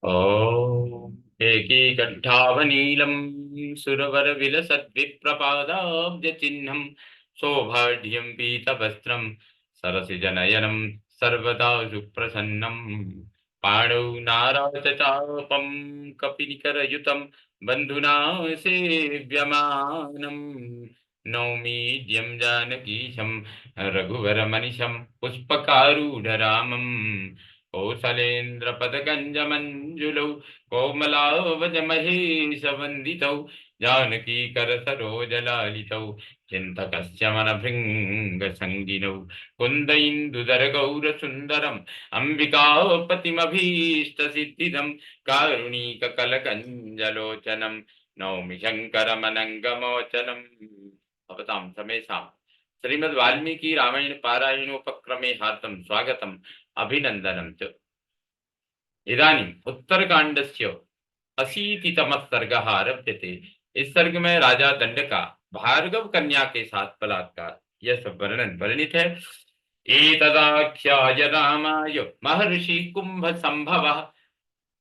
ॐ एकीकण्ठावनीलं सुरवरविलसद्विप्रपादाब्जचिह्नं सौभाढ्यं पीतवस्त्रं सरसिजनयनं सर्वदा सुप्रसन्नं पाणौ नाराचचापं कपिनिकरयुतं बन्धुना सेव्यमानं नौमीड्यं जानकीशं रघुवरमनिशं पुष्पकारूढरामम् कौसलेन्द्रपदकञ्जमञ्जुलौ कोमलावजमहेशवन्दितौ जानकीकरसरोजलालितौ चिन्तकस्य कुन्द इन्दुधरगौरसुन्दरम् अम्बिकापतिमभीष्टसिद्धिदं कारुणीककलकञ्जलोचनं नौमि शङ्करमनङ्गमोचनम् भवतां समेषां श्रीमद् वाल्मीकि रामायण पारायणोपक्रमे हार्दं स्वागतम् अभिनन्दनं च। इदानीम् उत्तरकांडस्य 80तमः सर्गः आरभ्यते। इस सर्ग में राजा दंड का भार्गव कन्या के साथ बलात्कार यह सब वर्णन वर्णित है। एतदाख्याय रामाय महर्षि कुंभ संभवः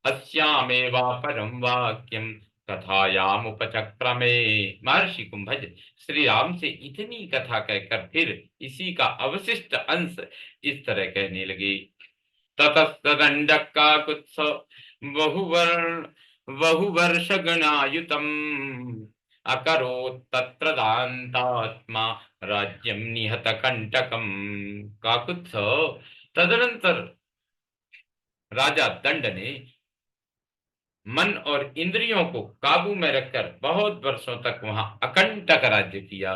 अस्यामेवापरं वाक्यं कथायामुपचक्रमे। महर्षि कुंभज श्री राम से इतनी कथा कहकर फिर इसी का अवशिष्ट अंश इस तरह कहने लगे। ततस्तदण्डः काकुत्स्थो बहुवर्षगणायुतम् अकरोत् तत्र दान्तात्मा राज्यं निहतकण्टकम्। काकुत्स्थ तदनंतर राजा दंड ने मन और इंद्रियों को काबू में रखकर बहुत वर्षों तक वहां अकंटक राज्य किया।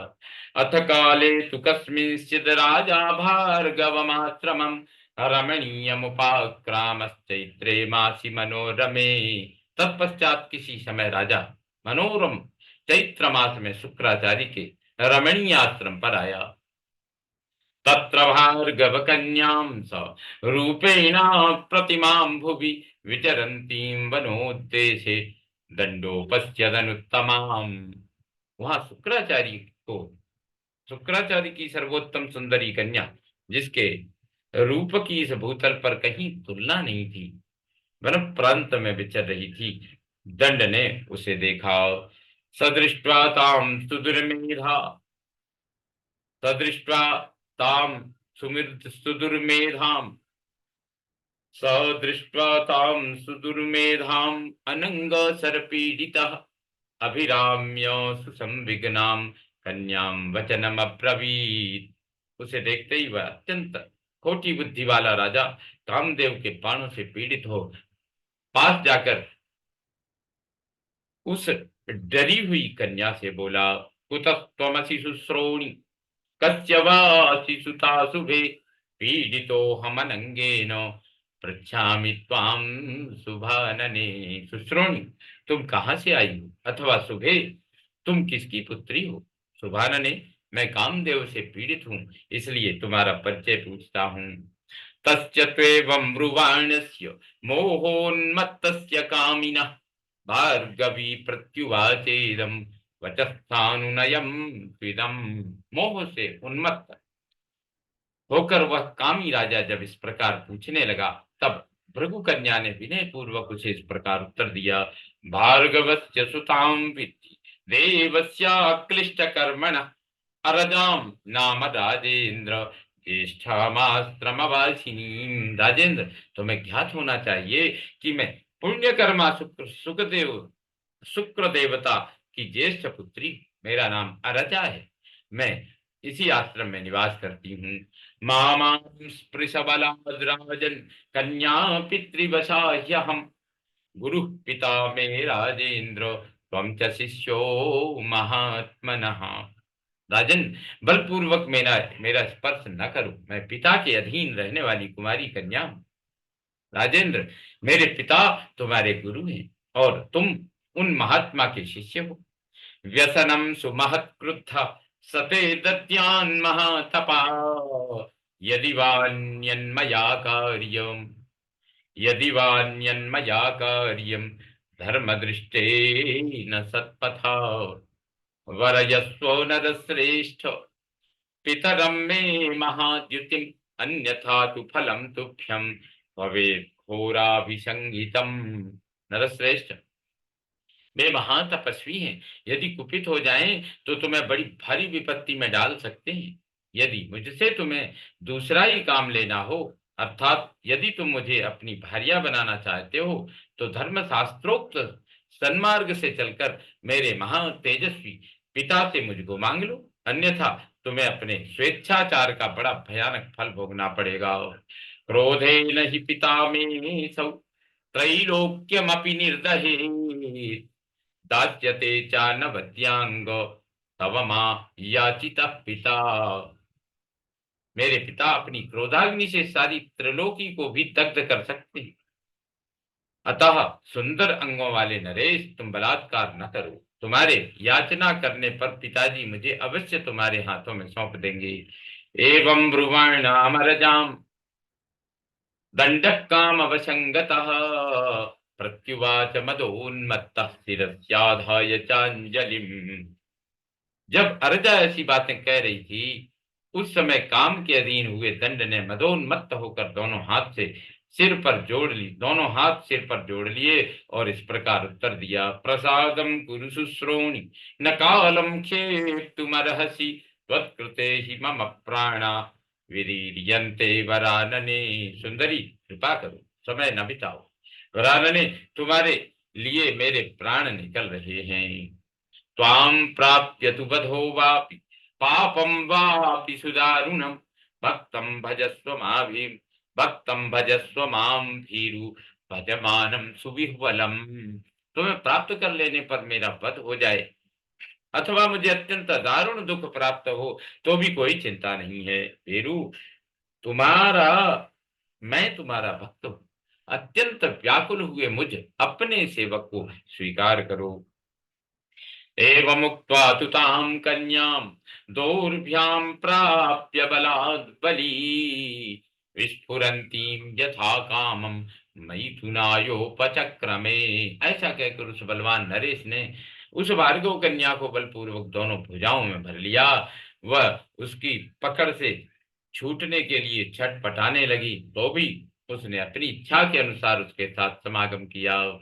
अथ काले तु कस्मिंश्चित् राजा भार्गवमाश्रमं रमणीयमुपाक्रामश्चैत्रे मासि मनोरमे। तत्पश्चात किसी समय राजा मनोरम चैत्र मास में शुक्राचार्य के रमणीय आश्रम पर आया। तत्र भार्गव कन्यां स रूपेण प्रतिमां भुवि विचरन्तीं वनोद्देशे दंडोपश्यदनुत्तमां। वहां शुक्राचार्य की सर्वोत्तम सुंदरी कन्या जिसके रूप की इस भूतल पर कहीं तुलना नहीं थी वन प्रांत में विचर रही थी। दंड ने उसे देखा। सदृष्ट्वा तां सुदुर्मेधा सदृष्ट्वा तां सुदुर्मेधां सदृष्ट्वा तां सुदुर्मेधां अनंग सर्पीडितः अभिराम्य सुसंविघ्नां कन्यां वचनम अब्रवीत। उसे देखते ही वह अत्यंत खोटी बुद्धि वाला राजा कामदेव के बाणों से पीड़ित हो पास जाकर उस डरी हुई कन्या से बोला। कुतस्त्वमसि शुश्रोणि कस्य वासि सुता शुभे पीडितो हमनंगेन पृच्छामि त्वां शुभानने। शुश्रोणि तुम कहां से आई हो अथवा शुभे तुम किसकी पुत्री हो। शुभानने मैं कामदेव से पीड़ित हूं इसलिए तुम्हारा परिचय पूछता हूं। तस्य त्वेवं ब्रुवाणस्य मोहोन्मत्तस्य कामिनः भार्गवी प्रत्युवाचेदं वचस्थानुनयम त्विदम। मोह से उन्मत्त होकर वह कामी राजा जब इस प्रकार पूछने लगा तब भृगु कन्या ने विनय पूर्वक उसे इस प्रकार उत्तर दिया। भार्गवस्य सुतां विद्धि देवस्याक्लिष्ट कर्मण अरजाम नाम राजेंद्र ज्येष्ठामाश्रमवासिनी। राजेंद्र तुम्हें ज्ञात होना चाहिए कि मैं पुण्यकर्मा शुक्र देवता की ज्येष्ठ पुत्री मेरा नाम अरजा है। मैं इसी आश्रम में निवास करती हूँ। मामां स्पृशबलाद् राजन् कन्या पितृवशाह्यहम् गुरु पिता मे राजेंद्र त्वं च शिष्यो महात्मनः। राजन बलपूर्वक मेरा मेरा स्पर्श न करो मैं पिता के अधीन रहने वाली कुमारी कन्या हूँ। राजेंद्र मेरे पिता तुम्हारे गुरु हैं और तुम उन महात्मा के शिष्य हो। व्यसनम सुमहत क्रुद्ध सते दद्यान् महातपा यदि वान्यन्मया कार्यम यदि वान्यन्मया कार्यम धर्मदृष्टे न सत्पथा वरयस्व नरश्रेष्ठ पितरं मे महाद्युतिम् अन्यथा तु फलं तुभ्यं भवेत् घोराभिसंहितम। नरश्रेष्ठ, वे महातपस्वी हैं। यदि कुपित हो जाएं तो तुम्हें बड़ी भारी विपत्ति में डाल सकते हैं। यदि मुझसे तुम्हें दूसरा ही काम लेना हो, अर्थात यदि तुम मुझे अपनी भार्या बनाना चाहते हो, तो धर्म शास्त्रोक्त सन्मार्ग से चलकर मेरे महा तेजस्वी पिता से मुझको मांग लो, अन्यथा तुम्हें अपने स्वेच्छाचार का बड़ा भयानक फल भोगना पड़ेगा। क्रोधे नहीं पिता में सौ त्रैलोक्यमपि निर्दहेत् दास्यते चानवद्यांग तव मां याचितः पिता। मेरे पिता अपनी क्रोधाग्नि से सारी त्रिलोकी को भी दग्ध कर सकते हैं। अतः सुंदर अंगों वाले नरेश, तुम बलात्कार न करो। तुम्हारे याचना करने पर पिताजी मुझे अवश्य तुम्हारे हाथों में सौंप देंगे। एवं ब्रुवाण अमरजाम दंडक काम अवसंगतः प्रत्युवाच मदोन्मत्तः शिरस्याधाय चांजलिम। जब अरजा ऐसी बातें कह रही थी, उस समय काम के अधीन हुए दंड ने मदोन्मत्त होकर दोनों हाथ सिर पर जोड़ लिए और इस प्रकार उत्तर दिया। प्रसादम कुरु शुश्रोणि न कालम खेतुमर्हसि त्वत्कृते हि मम प्राणा विरीर्यन्ते वरानने। सुंदरी, कृपा करो, समय न बिताओ। वरानने, तुम्हारे लिए मेरे प्राण निकल रहे हैं। त्वां प्राप्य तु वधो वापि पापं वापि सुदारुणं भक्तं भजस्व मां भीरु भजमानं सुविह्वलम्। तुम्हें प्राप्त कर लेने पर मेरा वध हो जाए अथवा मुझे अत्यंत दारुण दुख प्राप्त हो तो भी कोई चिंता नहीं है। भीरु, तुम्हारा मैं तुम्हारा भक्त हूँ। अत्यंत व्याकुल हुए मुझ अपने सेवक को स्वीकार करो। एवमुक्त्वा तु तां कन्यां दोर्भ्यां प्राप्य बलाद् बली विस्फुरन्तीं यथा कामं मैथुनायोपचक्रमे। ऐसा कहकर उस बलवान नरेश ने उस भार्गव कन्या को बलपूर्वक दोनों भुजाओं में भर लिया। वह उसकी पकड़ से छूटने के लिए छटपटाने लगी, तो भी उसने अपनी इच्छा के अनुसार उसके साथ समागम किया।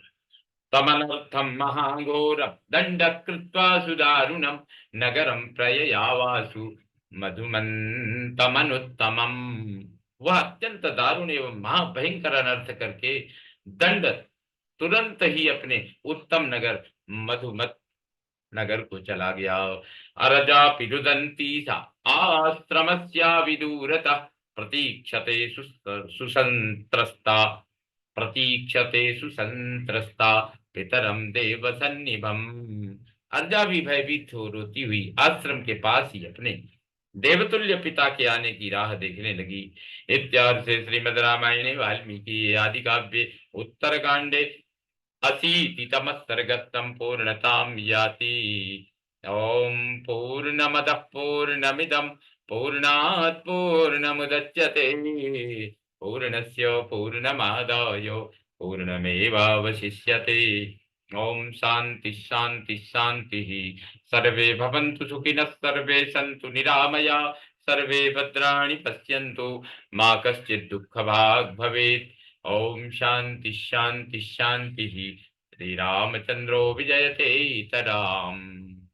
तमनर्थं महाघोरं दंडं कृत्वा सुदारुणं नगरं प्रययावासु मधुमन्तमनुत्तमम्। वह अत्यंत दारुण एवं महाभयंकर अनर्थ करके दंड तुरंत ही अपने उत्तम नगर मधुमत नगर को चला गया। अरजा पिरुदंती सा आश्रमस्या विदूरतः प्रतीक्षते सुसंत्रस्ता प्रतीक्षते सुसंत्रस्ता पितरम देव सन्निभम। अर्जा भी भयभीत हो रोती हुई आश्रम के पास ही अपने देवतुल्य पिता के आने की राह देखने लगी। इत्यार्थ से श्रीमद् रामायणे वाल्मीकि आदि काव्ये उत्तरकांडे अशीतितम सर्गस्तम पूर्णताम याति। ओम पूर्णमदः पूर्णमिदं पूर्णात् पूर्णमुदच्यते पूर्णस्य पूर्णमादाय पूर्णमेवावशिष्यते। ओम शांति शांति शांति। सर्वे भवन्तु सुखिनः, सर्वे सन्तु निरामया, सर्वे भद्राणि पश्यन्तु, मा कश्चित् दुःखभाग् भवेत्। ओम शांति शांति शांति। श्री रामचंद्रो विजयते तराम।